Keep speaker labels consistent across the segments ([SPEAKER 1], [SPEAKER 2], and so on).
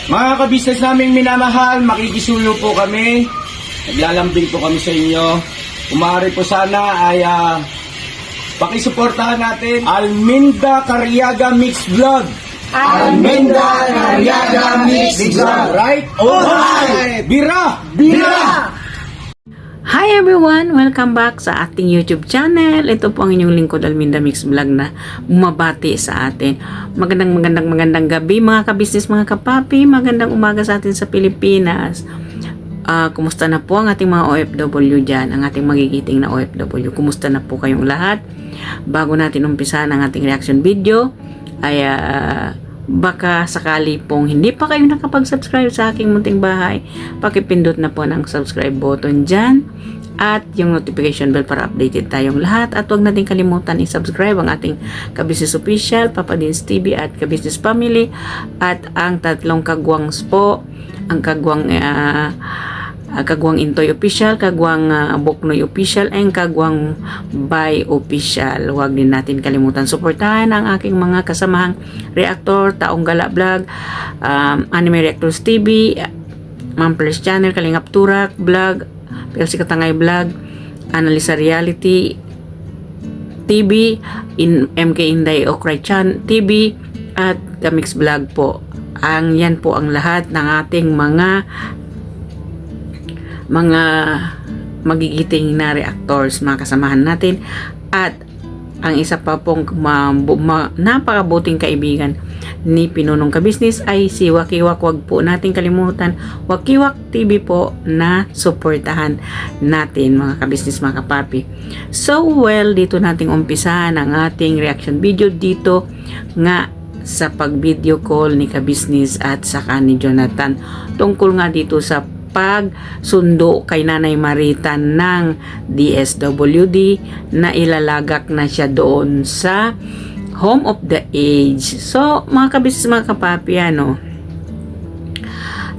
[SPEAKER 1] Mga kabisnes naming minamahal, makikisuyo po kami. Naglalambing po kami sa inyo. Kumari po sana ay pakisuportahan natin Alminda Cariaga Mix Vlog. Alminda Cariaga Mix Vlog. Right? Alright! Bira! Bira!
[SPEAKER 2] Hi everyone! Welcome back sa ating YouTube channel. Ito po ang inyong lingkod Alminda Mix Vlog na bumabati sa atin. Magandang gabi mga kabisnes, mga kapapi. Magandang umaga sa atin sa Pilipinas. Kumusta na po ang ating mga OFW dyan? Ang ating magigiting na OFW. Kumusta na po kayong lahat? Bago natin umpisahan ang ating reaction video, ay baka sakali pong hindi pa kayo nakapag-subscribe sa aking munting bahay, pakipindot na po ng subscribe button dyan at yung notification bell para updated tayong lahat. At huwag natin kalimutan i-subscribe ang ating Kabisnes Official, Papa Dins TV at Kabisnes Family at ang tatlong kagwangs po, ang kagwang Intoy Official, kagwang Boknoy Official, and kagwang Bay Official. Huwag din natin kalimutan suportahan ang aking mga kasamahang reactor, Taong Gala Vlog, Anime Reactors TV, Mampers Channel, Kalingap Turak Vlog, PLC Katangay Vlog, Analisa Reality TV, MK Inday Okray Chan TV, at Kamix Vlog po. Yan po ang lahat ng ating mga magigiting na reactors, mga kasamahan natin. At ang isa pa pong napakabuting kaibigan ni Pinunong Kabisnes ay si Wakiwak. Wag po natin kalimutan Wakiwak TV po na suportahan natin, mga kabisnes, mga kapapi. So dito nating umpisahan ang ating reaction video dito nga sa pag-video call ni Kabisnes at saka ni Jonathan tungkol nga dito sa pagsundo kay Nanay Marita ng DSWD na ilalagak na siya doon sa Home of the Aged. So, mga kabisnes, mga kapapi,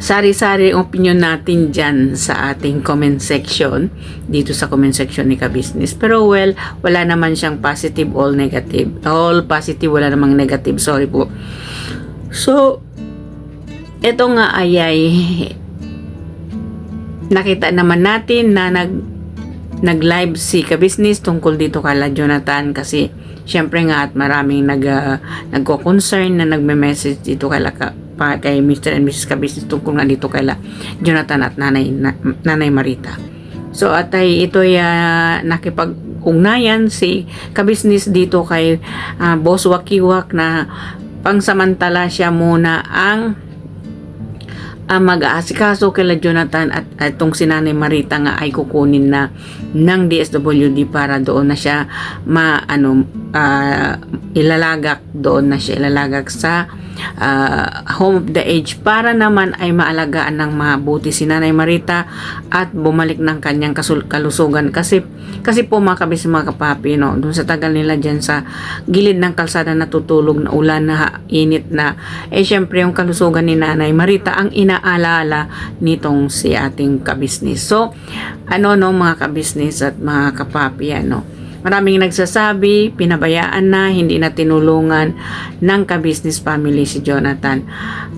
[SPEAKER 2] sari-sari opinion natin dyan sa ating comment section, dito sa comment section ni Kabisnes. Pero wala naman siyang positive, all negative. All positive, wala namang negative. Sorry po. So, ito nga ay nakita naman natin na nag-live si Kabisnes tungkol dito kala Jonathan, kasi syempre nga at maraming nagko-concern na nagme-message dito kay Mr. and Mrs. Kabisnes tungkol nga dito kala Jonathan at Nanay Marita. So at ito'y nakipag-ugnayan si Kabisnes dito kay Boss Wakiwak na pangsamantala siya muna ang mag-aasikaso kay Jonathan at itong si Nanay Marita nga ay kukunin na ng DSWD para doon na siya ilalagak sa Home of the Aged para naman ay maalagaan ng mabuti si Nanay Marita at bumalik ng kanyang kalusugan kasi po mga kabisnes, mga kapapi, doon sa tagal nila dyan sa gilid ng kalsada natutulog na ulan na init na, syempre yung kalusugan ni Nanay Marita ang inaalala nitong si ating Kabisnes. So mga kabisnes at mga kapapi, maraming nagsasabi, pinabayaan na, hindi na tinulungan ng Kabisnes family si Jonathan.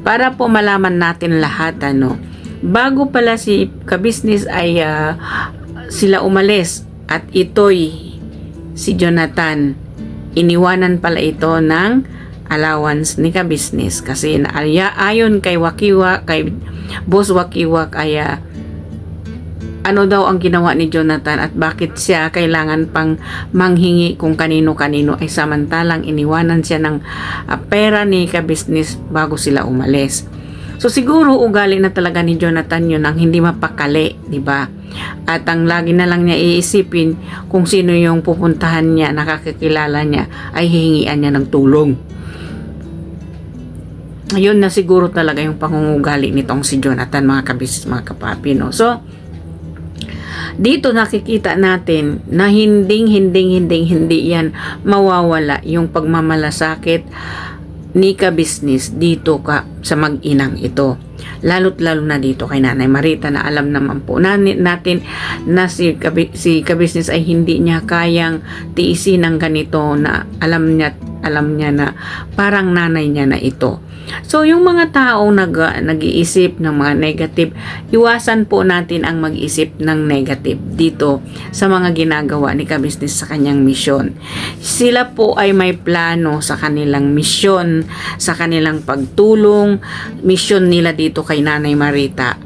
[SPEAKER 2] Para po malaman natin lahat, bago pala si Kabisnes ay sila umalis at ito'y si Jonathan, iniwanan pala ito ng allowance ni Kabisnes kasi ayon kay Wakiwak, kay Boss Wakiwak ay daw ang ginawa ni Jonathan at bakit siya kailangan pang manghingi kung kanino-kanino ay samantalang iniwanan siya ng pera ni Kabisnes bago sila umalis. So siguro ugali na talaga ni Jonathan yun ang hindi mapakali, di ba? At ang lagi na lang niya iisipin kung sino yung pupuntahan niya, nakakakilala niya, ay hihingian niya ng tulong. Ayun na siguro talaga yung pangungugali nitong si Jonathan, mga kabisnes, mga kapapi, So dito nakikita natin na hindi yan mawawala yung pagmamalasakit ni Kabisnes dito sa mag-inang ito. Lalo na dito kay Nanay Marita na alam naman po natin na si Kabisnes ay hindi niya kayang tiisin ng ganito na alam niya na parang nanay niya na ito. So, yung mga taong nag-iisip ng mga negative, iwasan po natin ang mag-isip ng negative dito sa mga ginagawa ni Kabisnes sa kanyang misyon. Sila po ay may plano sa kanilang misyon, sa kanilang pagtulong, misyon nila dito kay Nanay Marita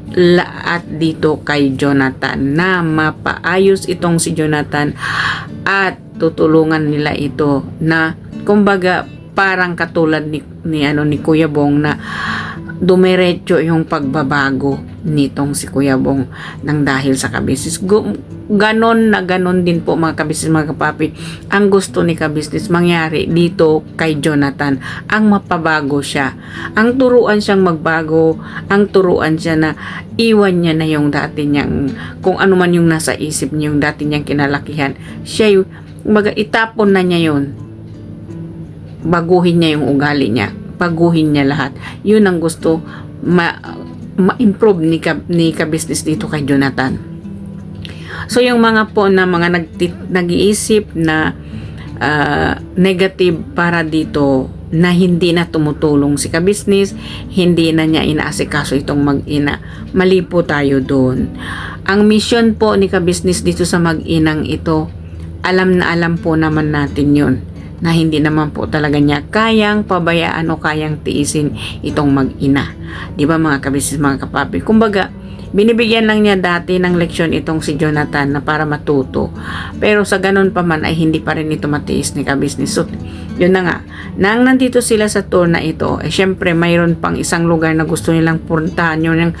[SPEAKER 2] at dito kay Jonathan na mapaayos itong si Jonathan at tutulungan nila ito na kumbaga parang katulad ni Kuya Bong na dumiretso yung pagbabago nitong si Kuya Bong nang dahil sa Kabisnes. Ganon din po mga Kabisnes, mga kapapi, ang gusto ni Kabisnes mangyari dito kay Jonathan, ang mapabago siya, ang turuan siyang magbago, ang turuan siya na iwan niya na yung dati niyang, kung ano man yung nasa isip niya, yung dati niyang kinalakihan, siya yung itapon na niya yun, baguhin niya yung ugali niya, baguhin niya lahat. Yun ang gusto ma-improve ni Kabisnes dito kay Jonathan. So yung mga po na mga nag-iisip na negative para dito na hindi na tumutulong si Kabisnes, hindi na niya inaasikaso itong mag-ina, mali po tayo doon. Ang mission po ni Kabisnes dito sa mag-inang ito, alam na alam po naman natin yun, na hindi naman po talaga niya kayang pabayaan o kayang tiisin itong mag-ina. Di ba mga Kabisnes, mga kapapi? Kumbaga, binibigyan lang niya dati ng leksyon itong si Jonathan na para matuto. Pero sa ganun pa man ay hindi pa rin ito matiis ni Kabisnes. So, yun na nga. Nang nandito sila sa tour na ito, syempre mayroon pang isang lugar na gusto nilang puntahan, yun yung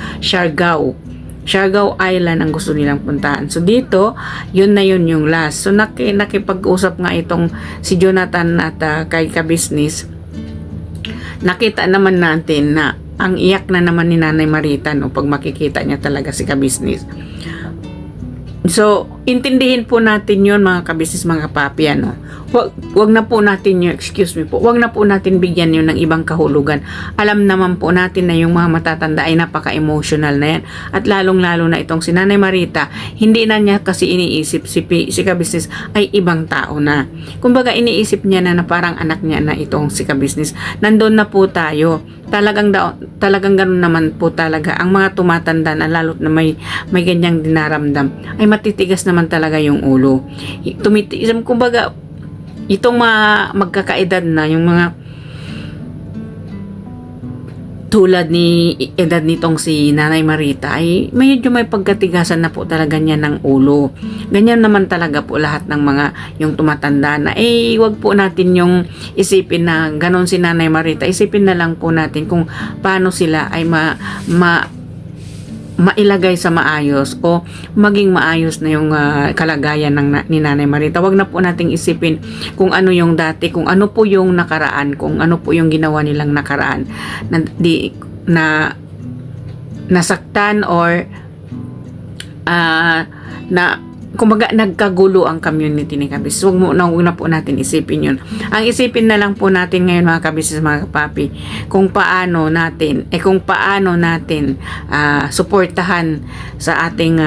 [SPEAKER 2] Siargao Island ang gusto nilang puntahan. So dito, yun na yun yung last. So nakipag-usap nga itong si Jonathan at kay Kabisnes. Nakita naman natin na ang iyak na naman ni Nanay Marita no, pag makikita niya talaga si Kabisnes. So, intindihin po natin yun mga Kabisnes, mga kapapi, ano. Wag na po natin yun, wag na po natin bigyan yun ng ibang kahulugan. Alam naman po natin na yung mga matatanda ay napaka-emotional na yan. At lalong-lalo na itong si Nanay Marita, hindi na niya kasi iniisip si Kabisnes ay ibang tao na. Kumbaga iniisip niya na parang anak niya na itong si Kabisnes. Nandun na po tayo. Talagang ganun naman po talaga ang mga tumatanda na lalo't na may ganyang dinaramdam ay matitigas naman talaga yung ulo. Kumbaga itong mga magkakaedad na yung mga tulad ni edad nitong si Nanay Marita ay medyo may pagkatigasan na po talaga niya ng ulo. Ganyan naman talaga po lahat ng mga yung tumatanda na wag po natin yung isipin na ganon si Nanay Marita. Isipin na lang po natin kung paano sila ay mailagay sa maayos o maging maayos na yung kalagayan ni Nanay Marita. Wag na po nating isipin kung ano yung dati, kung ano po yung nakaraan, kung ano po yung ginawa nilang nakaraan na nasaktan or na kumbaga nagkagulo ang community ni Kabisnes. Huwag na po natin isipin yun. Ang isipin na lang po natin ngayon mga Kabisnes, mga kapapi, kung paano natin suportahan sa ating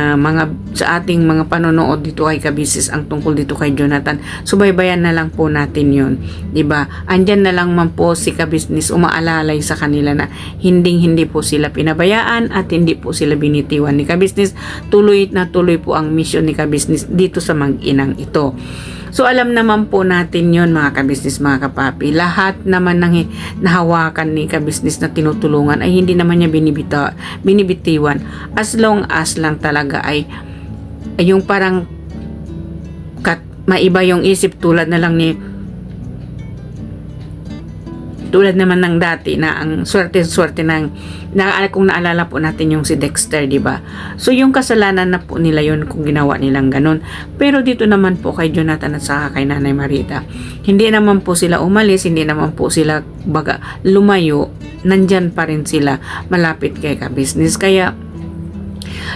[SPEAKER 2] mga panonood dito kay Kabisnes ang tungkol dito kay Jonathan. Subaybayan na lang po natin yun. Diba? Andyan na lang man po si Kabisnes umaalalay sa kanila na hindi po sila pinabayaan at hindi po sila binitiwan ni Kabisnes. Tuloy po ang mission ni Kabisnes dito sa mag-inang ito. So alam naman po natin yon mga Kabisnes, mga kapapi. Lahat naman ng nahawakan ni Kabisnes na tinutulungan ay hindi naman niya binibitiwan as long as lang talaga ay yung parang maiba yung isip tulad naman ng dati na ang swerte kung naalala po natin yung si Dexter, di ba? So yung kasalanan na po nila yun kung ginawa nilang ganun. Pero dito naman po kay Jonathan at saka kay Nanay Marita, hindi naman po sila umalis, hindi naman po sila lumayo, nandyan pa rin sila malapit kay Kabisnes. Kaya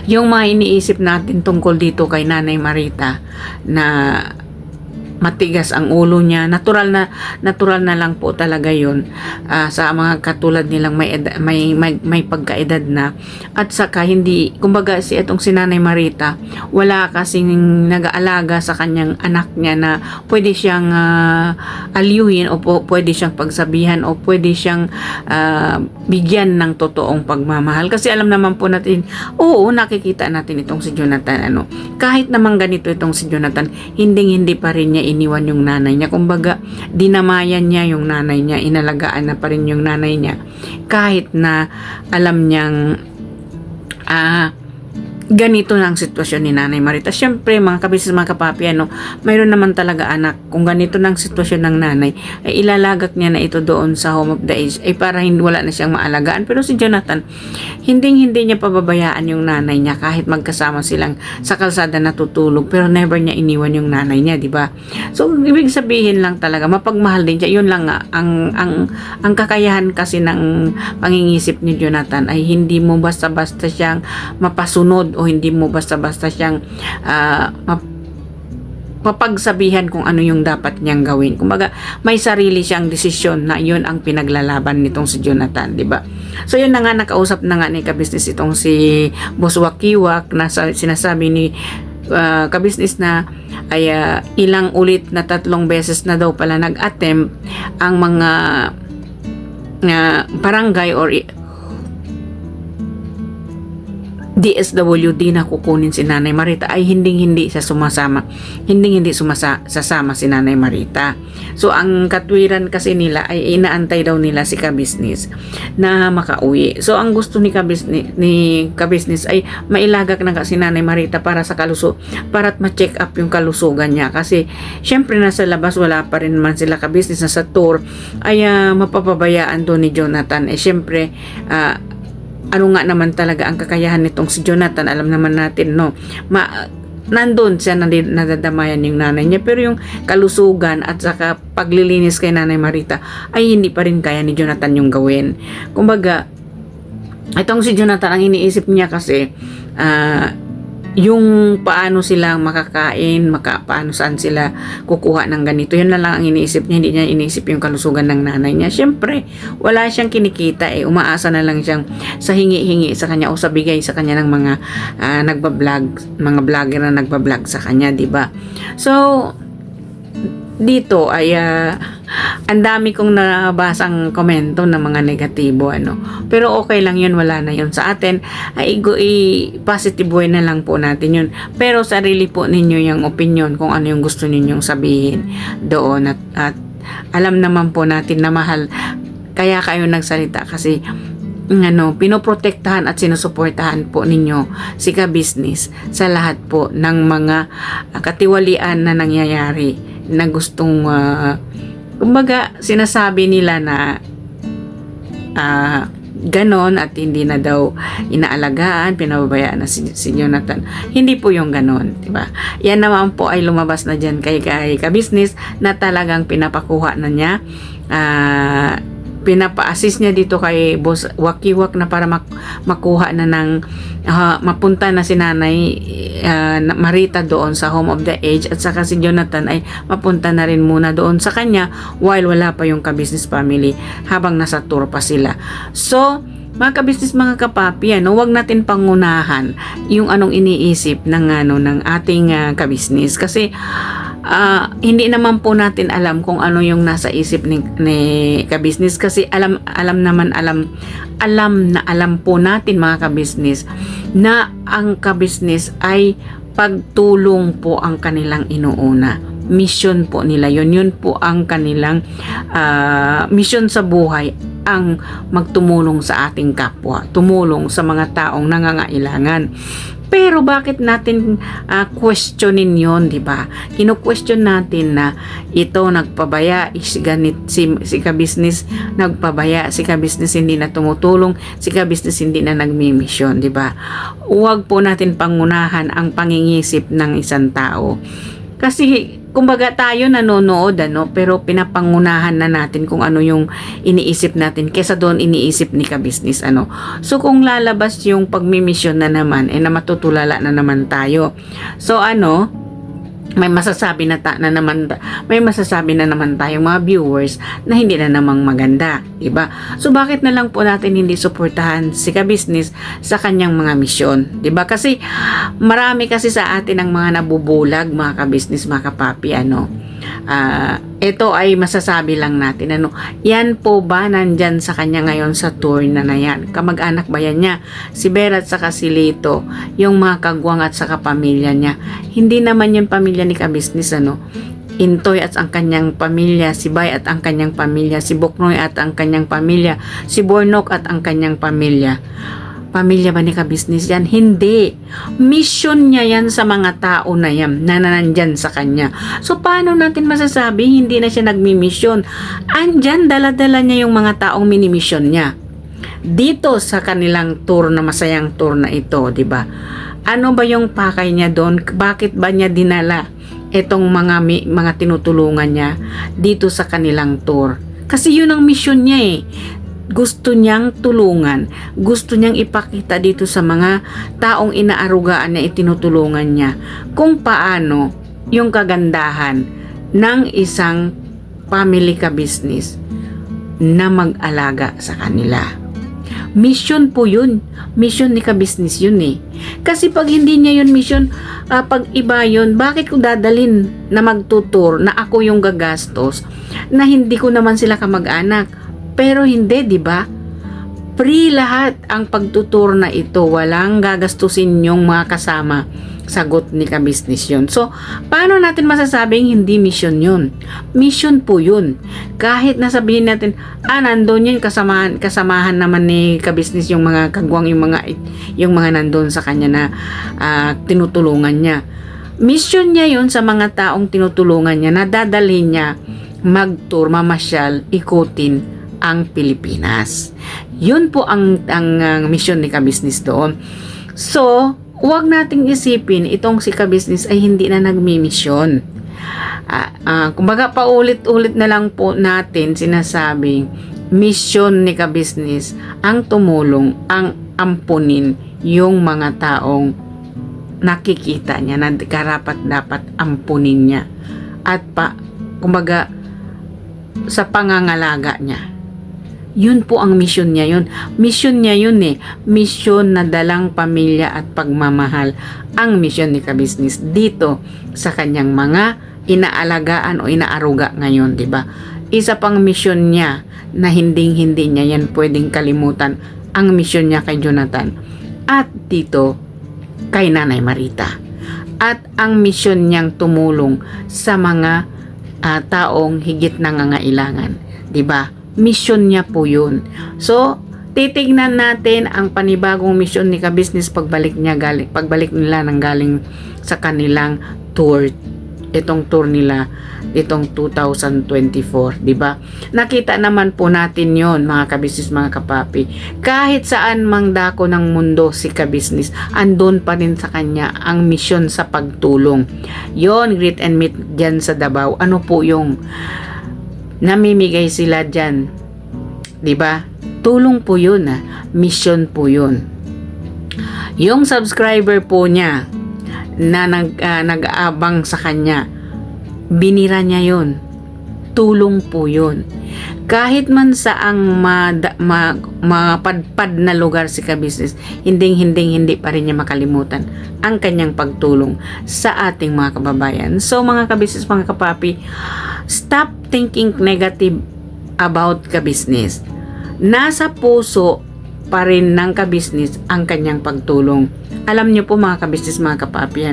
[SPEAKER 2] yung mga iniisip natin tungkol dito kay Nanay Marita na matigas ang ulo niya. Natural na lang po talaga 'yun sa mga katulad nilang may pagkaedad na, at saka hindi, kumbaga si itong si Nanay Marita wala kasing nag-aalaga sa kanyang anak niya na pwede siyang alyuhin o pwede siyang pagsabihan o pwede siyang bigyan ng totoong pagmamahal, kasi alam naman po natin, oo, nakikita natin itong si Jonathan, kahit naman ganito itong si Jonathan, hindi pa rin niya iniwan yung nanay niya. Kumbaga, dinamayan niya yung nanay niya, inalagaan na pa rin yung nanay niya, kahit na alam niyang ganito na ang sitwasyon ni Nanay Marita. Siyempre, mga kabisnes, mga kapapi, mayroon naman talaga anak. Kung ganito na ang sitwasyon ng nanay, ay ilalagak niya na ito doon sa home of the aged, ay para hindi, wala na siyang maalagaan. Pero si Jonathan, hindi niya pababayaan yung nanay niya, kahit magkasama silang sa kalsada natutulog, pero never niya iniwan yung nanay niya, di ba? So, ibig sabihin lang talaga, mapagmahal din siya. Yun lang nga, ang kakayahan kasi ng pangingisip ni Jonathan ay hindi mo basta-basta siyang mapasunod, o hindi mo basta-basta siyang papagsabihan kung ano yung dapat niyang gawin. Kumbaga, may sarili siyang desisyon na yun ang pinaglalaban nitong si Jonathan, di ba? So, yun na nga, nakausap na nga ni kabisnes itong si Boss Wakiwak, na sinasabi ni kabisnes na ay ilang ulit na 3 beses na daw pala nag-attempt ang mga barangay or DSWD na kukunin si Nanay Marita, ay hindi siya sumasama. Hindi sasama si Nanay Marita. So, ang katwiran kasi nila ay inaantay daw nila si kabisnes na makauwi. So, ang gusto ni kabisnes ay mailagak na si Nanay Marita para para ma-check up yung kalusugan niya. Kasi, syempre nasa labas, wala pa rin man sila kabisnes, na sa tour, ay mapapabayaan doon ni Jonathan. Syempre, ano nga naman talaga ang kakayahan nitong si Jonathan, alam naman natin, nandun siya, nadadamayan yung nanay niya, pero yung kalusugan at saka paglilinis kay Nanay Marita ay hindi pa rin kaya ni Jonathan yung gawin. Kumbaga, itong si Jonathan, ang iniisip niya kasi yung paano sila makakain, paano saan sila kukuha ng ganito, yun na lang ang iniisip niya. Hindi niya iniisip yung kalusugan ng nanay niya. Syempre, wala siyang kinikita, umaasa na lang siyang sa hingi-hingi sa kanya o sa bigay sa kanya ng mga mga vlogger na nagbablog sa kanya, di ba? So, dito ay ang dami kong nabasang komento ng mga negatibo, pero okay lang yun, wala na yun sa atin. Positive way na lang po natin yun, pero sarili po ninyo yung opinion kung ano yung gusto ninyong sabihin doon, at alam naman po natin na mahal kaya kayo nagsalita, kasi pinoprotektahan at sinusuportahan po ninyo si kabisnes sa lahat po ng mga katiwalian na nangyayari, na gustong kumbaga sinasabi nila na ganon, at hindi na daw inaalagaan, pinababayaan na si Jonathan. Hindi po yung ganon, diba? Yan naman po ay lumabas na dyan kay kabisnes, na talagang pinapakuha na niya, pinapa-assist niya dito kay Boss Wakiwak na para makuha na ng mapunta na si Nanay Marita doon sa home of the aged, at saka si Jonathan ay mapunta na rin muna doon sa kanya while wala pa yung kabisnes family, habang nasa tour pa sila. So, mga kabisnes, mga kapapi, huwag natin pangunahan yung anong iniisip ng ating kabisnes, kasi hindi naman po natin alam kung ano yung nasa isip ni kabisnes, kasi alam po natin, mga kabisnes, na ang kabisnes ay pagtulong po ang kanilang inuuna. Mission po nila yun po ang kanilang mission sa buhay, ang magtumulong sa ating kapwa, tumulong sa mga taong nangangailangan. Pero bakit natin questionin yon, di ba? Kino-question natin na ito nagpabaya, si kabisnes nagpabaya, si kabisnes hindi na tumutulong, si kabisnes hindi na nagmi-mission, di ba? Huwag po natin pangunahan ang pangingisip ng isang tao. Kasi kumbaga tayo nanonood, pero pinapangunahan na natin kung ano yung iniisip natin kesa doon iniisip ni kabisnes, So, kung lalabas yung pagmimisyon na naman, na matutulala na naman tayo. So, may masasabi na naman tayong mga viewers na hindi na namang maganda, diba? So bakit na lang po natin hindi suportahan si Ka-Business sa kanyang mga misyon, diba? Kasi marami kasi sa atin ang mga nabubulag, mga Ka-Business, mga kapapi, ito ay masasabi lang natin, yan po ba nandyan sa kanya ngayon sa tour na yan? Kamag-anak ba yan niya? Si Vera at saka si Lito, yung mga kagwang at saka pamilya niya. Hindi naman yung pamilya ni Ka-Business, Intoy at ang kanyang pamilya, si Bay at ang kanyang pamilya, si Buknoy at ang kanyang pamilya, si Bornok at ang kanyang pamilya. Pamilya ba ni Ka-Business yan? Hindi. Mission niya yan sa mga tao na yan, na nandyan sa kanya. So, paano natin masasabi hindi na siya nagmi-mission? Andyan, dala-dala niya yung mga taong mini-mission niya. Dito sa kanilang tour na masayang tour na ito, di ba? Ano ba yung pakay niya doon? Bakit ba niya dinala itong mga tinutulungan niya dito sa kanilang tour? Kasi yun ang mission niya eh. Gusto niyang tulungan, gusto niyang ipakita dito sa mga taong inaarugaan na itinutulungan niya kung paano yung kagandahan ng isang family Ka-Business na mag-alaga sa kanila. Mission po yun. Mission ni Ka-Business yun eh. Kasi pag hindi niya yun mission, pag iba yun, bakit ko dadalin na magtutur na ako yung gagastos na hindi ko naman sila kamag-anak? Pero hindi, di ba? Free lahat ang pagtutur na ito. Walang gagastusin yung mga kasama. Sagot ni Ka-Business yun. So, paano natin masasabing hindi mission yun? Mission po yun. Kahit nasabihin natin, nandun yun, kasamahan naman ni Ka-Business yung mga kagwang, yung mga nandun sa kanya na tinutulungan niya. Mission niya yun sa mga taong tinutulungan niya na dadalhin niya mag-tour, mamasyal, ikutin ang Pilipinas. Yun po ang mission ni Ka-Business doon. So, huwag nating isipin itong si Ka-Business ay hindi na nagmi-mission. Kumbaga paulit-ulit na lang po natin sinasabing mission ni Ka-Business ang tumulong, ang ampunin yung mga taong nakikita niya na karapat-dapat ampunin niya at kumbaga sa pangangalaga niya. Yun po ang mission niya yun. Mission niya yun eh. Mission na dalang pamilya at pagmamahal. Ang mission ni Ka-Business dito sa kanyang mga inaalagaan o inaaruga ngayon, di ba? Isa pang mission niya na hindi niya yan pwedeng kalimutan. Ang mission niya kay Jonathan at dito kay Nanay Marita. At ang mission niyang tumulong sa mga taong higit nangangailangan, di ba? Mission niya po yun. So, titignan natin ang panibagong mission ni Ka-Business pagbalik nila nang galing sa kanilang tour. Itong tour nila itong 2024, di ba? Nakita naman po natin yon, mga Ka-Business, mga kapapi. Kahit saan mang dako ng mundo si Ka-Business, andun pa rin sa kanya ang mission sa pagtulong. Yon, greet and meet dyan sa Davao. Ano po yung namimigay sila dyan? Di ba? Tulong po yun, mission po yun. Yung subscriber po niya na nag-aabang sa kanya, binira niya yun. Tulong po yun. Kahit man saang mapadpad na lugar si Ka-Business, hindi pa rin niya makalimutan ang kanyang pagtulong sa ating mga kababayan. So mga Ka-Business, mga kapapi, stop thinking negative about Ka-Business. Nasa puso pa rin ng Ka-Business ang kanyang pagtulong. Alam niyo po mga Ka-Business, mga kapapi,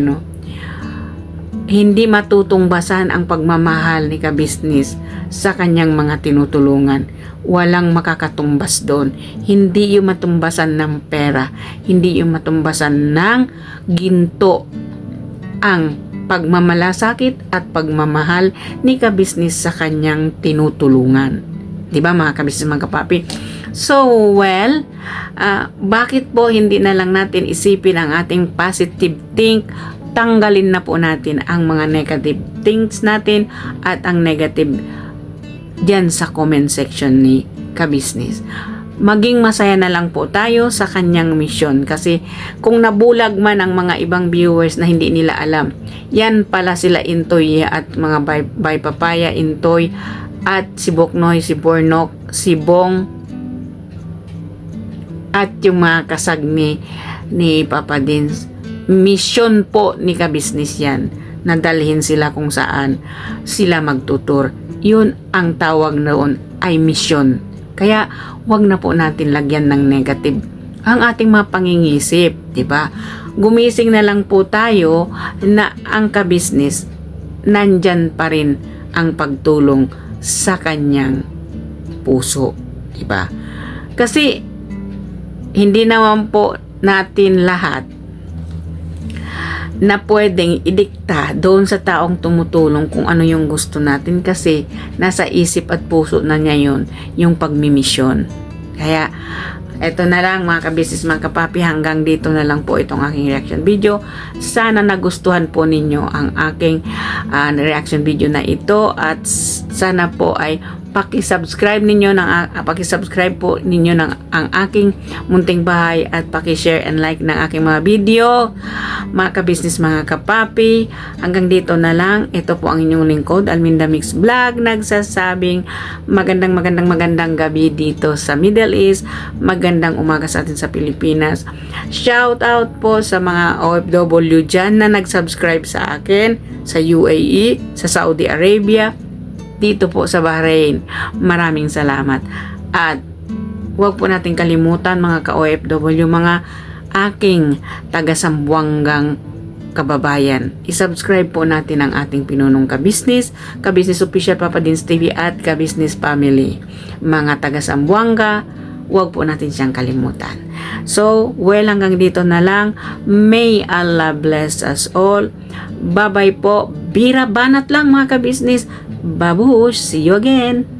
[SPEAKER 2] hindi matutungbasan ang pagmamahal ni Ka-Business sa kanyang mga tinutulungan. Walang makakatumbas doon. Hindi yung matumbasan ng pera, hindi yung matumbasan ng ginto ang pagmamalasakit at pagmamahal ni Ka-Business sa kanyang tinutulungan. Diba mga Ka-Business, mga kapapi? So, well, bakit po hindi na lang natin isipin ang ating positive think? Tanggalin na po natin ang mga negative things natin at ang negative dyan sa comment section ni Ka-Business. maging masaya na lang po tayo sa kanyang misyon. Kasi kung nabulag man ang mga ibang viewers na hindi nila alam, yan pala sila Intoy at mga Bay Papaya, Intoy at si Boknoy, si Bornok, si Bong at yung mga kasag ni Papa Dins. Mission po ni Kabisnes yan, na dalhin sila kung saan sila magtutur. Yun ang tawag noon ay mission. Kaya wag na po natin lagyan ng negative ang ating mga pangingisip, 'di ba? Gumising na lang po tayo na ang Kabisnes nandyan pa rin ang pagtulong sa kanyang puso, 'di ba? Kasi hindi naman po natin lahat na pwedeng idikta doon sa taong tumutulong kung ano yung gusto natin, kasi nasa isip at puso na niya yun, yung pagmimisyon. Kaya eto na lang mga kabisnes, mga kapapi, hanggang dito na lang po itong aking reaction video. Sana nagustuhan po ninyo ang aking reaction video na ito, at sana po ay paki-subscribe po ninyo ng ang aking munting bahay, at paki-share and like ng aking mga video. Mga kabisnes, mga kapapi, hanggang dito na lang. Ito po ang inyong lingkod, Alminda Mix Vlog, nagsasabing magandang gabi dito sa Middle East, magandang umaga sa atin sa Pilipinas. Shout out po sa mga OFW dyan na nag-subscribe sa akin sa UAE, sa Saudi Arabia, dito po sa Bahrain. Maraming salamat. At huwag po natin kalimutan mga ka-OFW, mga aking taga-Sambuangang kababayan, isubscribe po natin ang ating pinunong Kabisnes, Kabisnes Official Papa Dins TV at Kabisnes Family. Mga taga-Sambuanga, huwag po natin siyang kalimutan. So, hanggang dito na lang. May Allah bless us all. Bye-bye po. Bira banat lang mga kabisnes. Babush. See you again.